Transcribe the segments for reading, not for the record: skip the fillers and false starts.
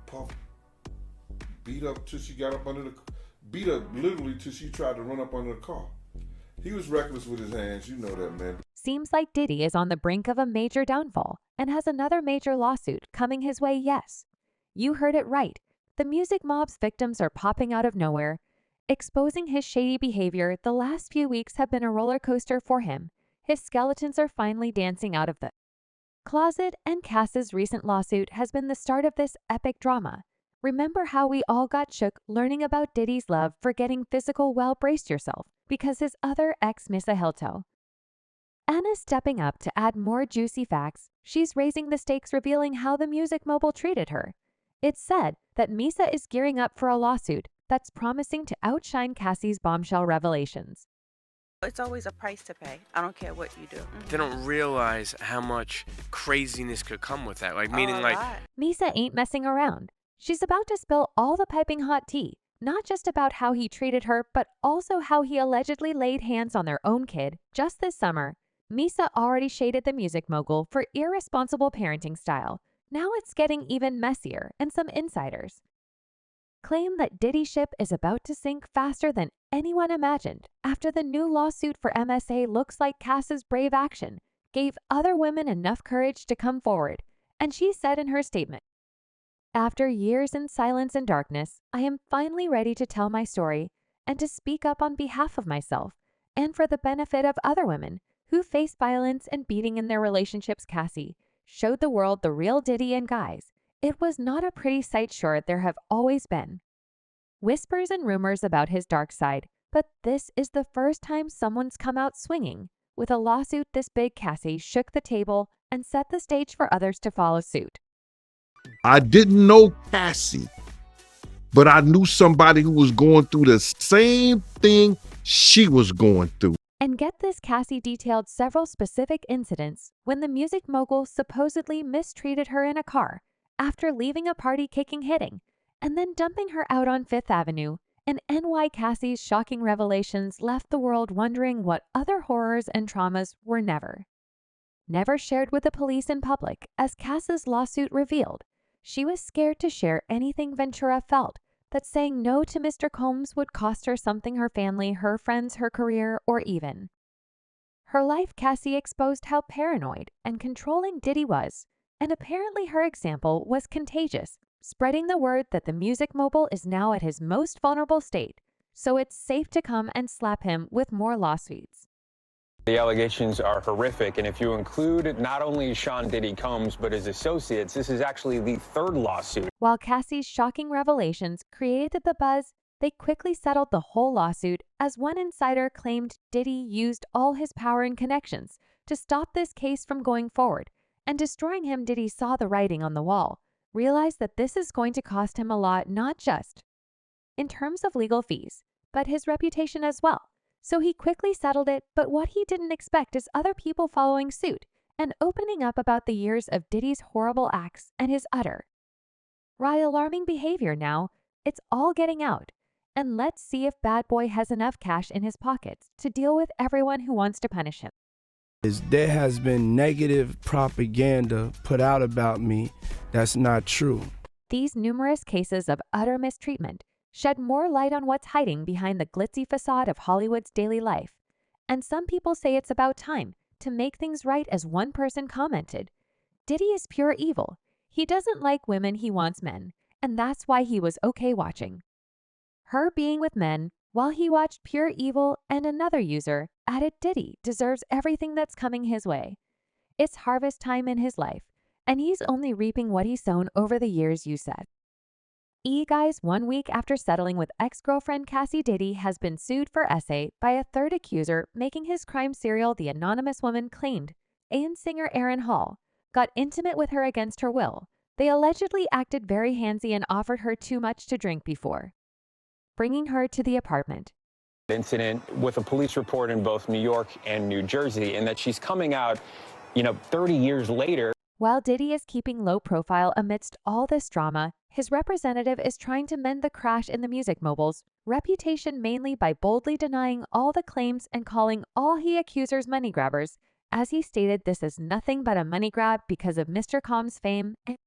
puff, beat up till she got up under the, beat up literally till she tried to run up under the car. He was reckless with his hands, you know that, man. Seems like Diddy is on the brink of a major downfall and has another major lawsuit coming his way, yes. You heard it right. The music mob's victims are popping out of nowhere. Exposing his shady behavior, the last few weeks have been a roller coaster for him. His skeletons are finally dancing out of the closet, and Cass's recent lawsuit has been the start of this epic drama. Remember how we all got shook learning about Diddy's love for getting physical? Well, brace yourself, because his other ex, Misa Hylton, Anna's stepping up to add more juicy facts. She's raising the stakes, revealing how the music mogul treated her. It's said that Misa is gearing up for a lawsuit that's promising to outshine Cassie's bombshell revelations. It's always a price to pay. I don't care what you do. They don't realize how much craziness could come with that. Like, meaning, like, Misa ain't messing around. She's about to spill all the piping hot tea, not just about how he treated her, but also how he allegedly laid hands on their own kid just this summer. Misa already shaded the music mogul for irresponsible parenting style. Now it's getting even messier, and some insiders claim that Diddy's ship is about to sink faster than anyone imagined after the new lawsuit for MSA. Looks like Cass's brave action gave other women enough courage to come forward, and she said in her statement, "After years in silence and darkness, I am finally ready to tell my story and to speak up on behalf of myself and for the benefit of other women who face violence and beating in their relationships." Cassie showed the world the real Diddy, and guys, it was not a pretty sight. Sure, there have always been whispers and rumors about his dark side, but this is the first time someone's come out swinging. With a lawsuit this big, Cassie shook the table and set the stage for others to follow suit. I didn't know Cassie, but I knew somebody who was going through the same thing she was going through. And get this, Cassie detailed several specific incidents when the music mogul supposedly mistreated her in a car after leaving a party, kicking, hitting, and then dumping her out on Fifth Avenue. And NY Cassie's shocking revelations left the world wondering what other horrors and traumas were never shared with the police in public. As Cass's lawsuit revealed, she was scared to share anything. Ventura felt that saying no to Mr. Combs would cost her something: her family, her friends, her career, or even her life. Cassie exposed how paranoid and controlling Diddy was, and apparently her example was contagious, spreading the word that the music mogul is now at his most vulnerable state, so it's safe to come and slap him with more lawsuits. The allegations are horrific, and if you include not only Sean Diddy Combs but his associates, this is actually the third lawsuit. While Cassie's shocking revelations created the buzz, they quickly settled the whole lawsuit, as one insider claimed Diddy used all his power and connections to stop this case from going forward and destroying him. Diddy saw the writing on the wall, realized that this is going to cost him a lot, not just in terms of legal fees, but his reputation as well. So he quickly settled it, but what he didn't expect is other people following suit and opening up about the years of Diddy's horrible acts and his utter alarming behavior. Now it's all getting out, and let's see if Bad Boy has enough cash in his pockets to deal with everyone who wants to punish him. There has been negative propaganda put out about me that's not true. These numerous cases of utter mistreatment shed more light on what's hiding behind the glitzy facade of Hollywood's daily life. And some people say it's about time to make things right. As one person commented, "Diddy is pure evil. He doesn't like women, he wants men, and that's why he was okay watching her being with men while he watched pure evil." And another user added, "Diddy deserves everything that's coming his way. It's harvest time in his life, and he's only reaping what he's sown over the years." You said. Guys, 1 week after settling with ex-girlfriend Cassie, Diddy has been sued for SA by a third accuser, making his crime serial. The anonymous woman claimed A&R singer Aaron Hall got intimate with her against her will. They allegedly acted very handsy and offered her too much to drink before bringing her to the apartment. Incident with a police report in both New York and New Jersey, and that she's coming out, 30 years later. While Diddy is keeping low profile amidst all this drama, his representative is trying to mend the crash in the music mogul's reputation, mainly by boldly denying all the claims and calling all he accusers money grabbers. As he stated, this is nothing but a money grab because of Mr. Combs' fame and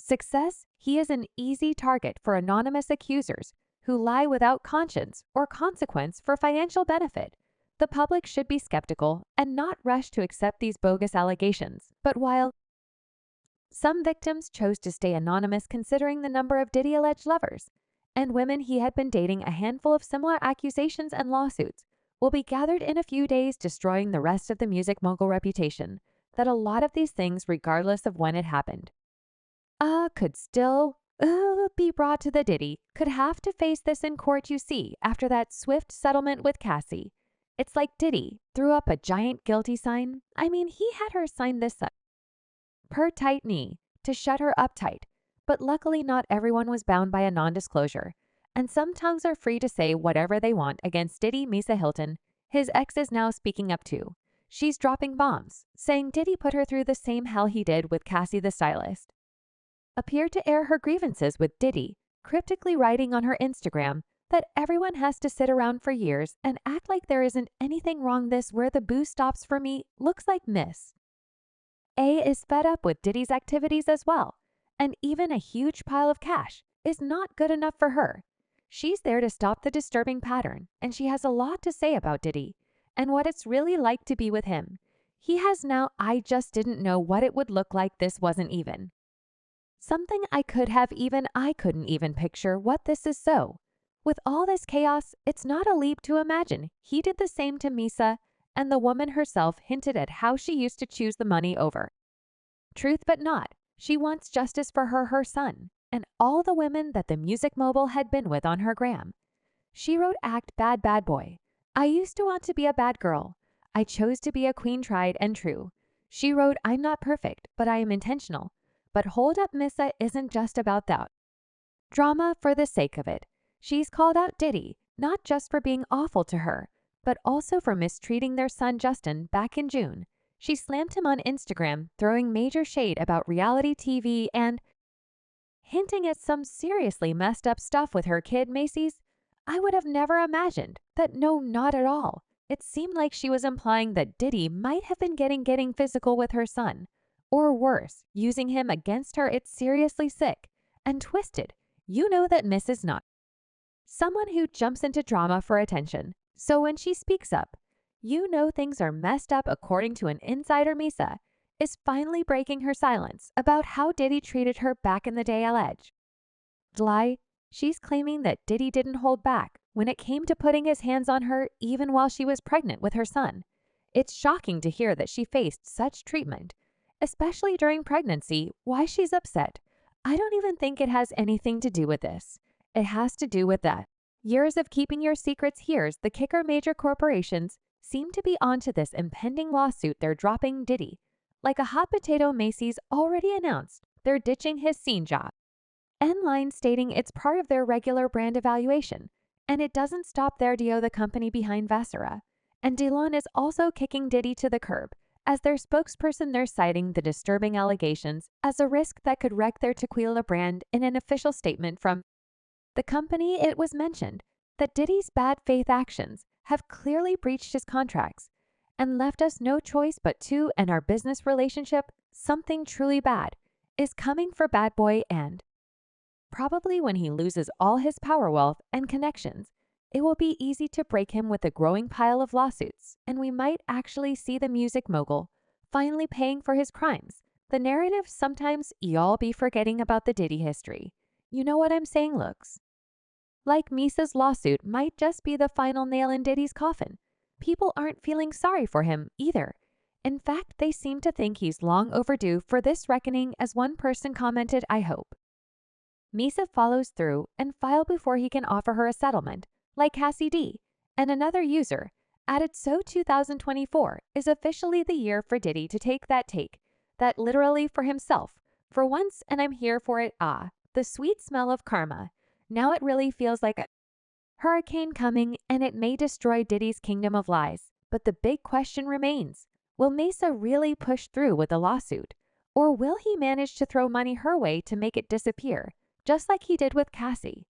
Success, he is an easy target for anonymous accusers who lie without conscience or consequence for financial benefit. The public should be skeptical and not rush to accept these bogus allegations. But while some victims chose to stay anonymous considering the number of Diddy alleged lovers, and women he had been dating, a handful of similar accusations and lawsuits will be gathered in a few days, destroying the rest of the music mogul reputation that a lot of these things, regardless of when it happened, could still be brought to the Diddy, could have to face this in court, you see, after that swift settlement with Cassie. It's like Diddy threw up a giant guilty sign. I mean, he had her sign this up per tight knee to shut her up tight. But luckily not everyone was bound by a non-disclosure, and some tongues are free to say whatever they want against Diddy. Misa Hylton, his ex, is now speaking up too. She's dropping bombs, saying Diddy put her through the same hell he did with Cassie the stylist. Appeared to air her grievances with Diddy, cryptically writing on her Instagram that everyone has to sit around for years and act like there isn't anything wrong. This where the boo stops for me looks like Miss A is fed up with Diddy's activities as well. And even a huge pile of cash is not good enough for her. She's there to stop the disturbing pattern, and she has a lot to say about Diddy and what it's really like to be with him. He has now, I just didn't know what it would look like. This wasn't even something I couldn't even picture what this is. So, with all this chaos, it's not a leap to imagine he did the same to Misa, and the woman herself hinted at how she used to choose the money over truth, but not. She wants justice for her son, and all the women that the music mogul had been with on her gram. She wrote, "Act bad boy. I used to want to be a bad girl. I chose to be a queen, tried and true." She wrote, "I'm not perfect, but I am intentional." But hold up, Misa isn't just about that drama for the sake of it. She's called out Diddy, not just for being awful to her, but also for mistreating their son Justin back in June. She slammed him on Instagram, throwing major shade about reality TV and hinting at some seriously messed up stuff with her kid, Macy's. I would have never imagined that. No, not at all. It seemed like she was implying that Diddy might have been getting physical with her son, or worse, using him against her. It's seriously sick and twisted. You know that Miss is not someone who jumps into drama for attention. So when she speaks up, you know things are messed up. According to an insider, Misa is finally breaking her silence about how Diddy treated her back in the day. Lie. She's claiming that Diddy didn't hold back when it came to putting his hands on her even while she was pregnant with her son. It's shocking to hear that she faced such treatment, especially during pregnancy. Why she's upset, I don't even think it has anything to do with this. It has to do with that years of keeping your secrets. Here's the kicker: major corporations seem to be onto this impending lawsuit. They're dropping Diddy like a hot potato. Macy's already announced they're ditching his scene job and line, stating it's part of their regular brand evaluation. And it doesn't stop there. Dio, the company behind Vassara, and Delon is also kicking Diddy to the curb. As their spokesperson, they're citing the disturbing allegations as a risk that could wreck their tequila brand. In an official statement from the company, it was mentioned that Diddy's bad faith actions have clearly breached his contracts and left us no choice but to end our business relationship. Something truly bad is coming for Bad Boy, and probably when he loses all his power, wealth, and connections, it will be easy to break him with a growing pile of lawsuits, and we might actually see the music mogul finally paying for his crimes. The narrative sometimes y'all be forgetting about the Diddy history. You know what I'm saying? Looks like Misa's lawsuit might just be the final nail in Diddy's coffin. People aren't feeling sorry for him either. In fact, they seem to think he's long overdue for this reckoning. As one person commented, "I hope Misa follows through and file before he can offer her a settlement like Cassie D." And another user added, "So 2024 is officially the year for Diddy to take that literally for himself for once, and I'm here for it. The sweet smell of karma. Now it really feels like a hurricane coming, and it may destroy Diddy's kingdom of lies." But the big question remains, will Misa really push through with the lawsuit, or will he manage to throw money her way to make it disappear, just like he did with Cassie?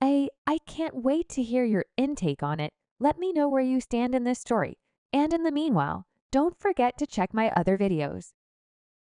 I can't wait to hear your intake on it. Let me know where you stand in this story. And in the meanwhile, don't forget to check my other videos.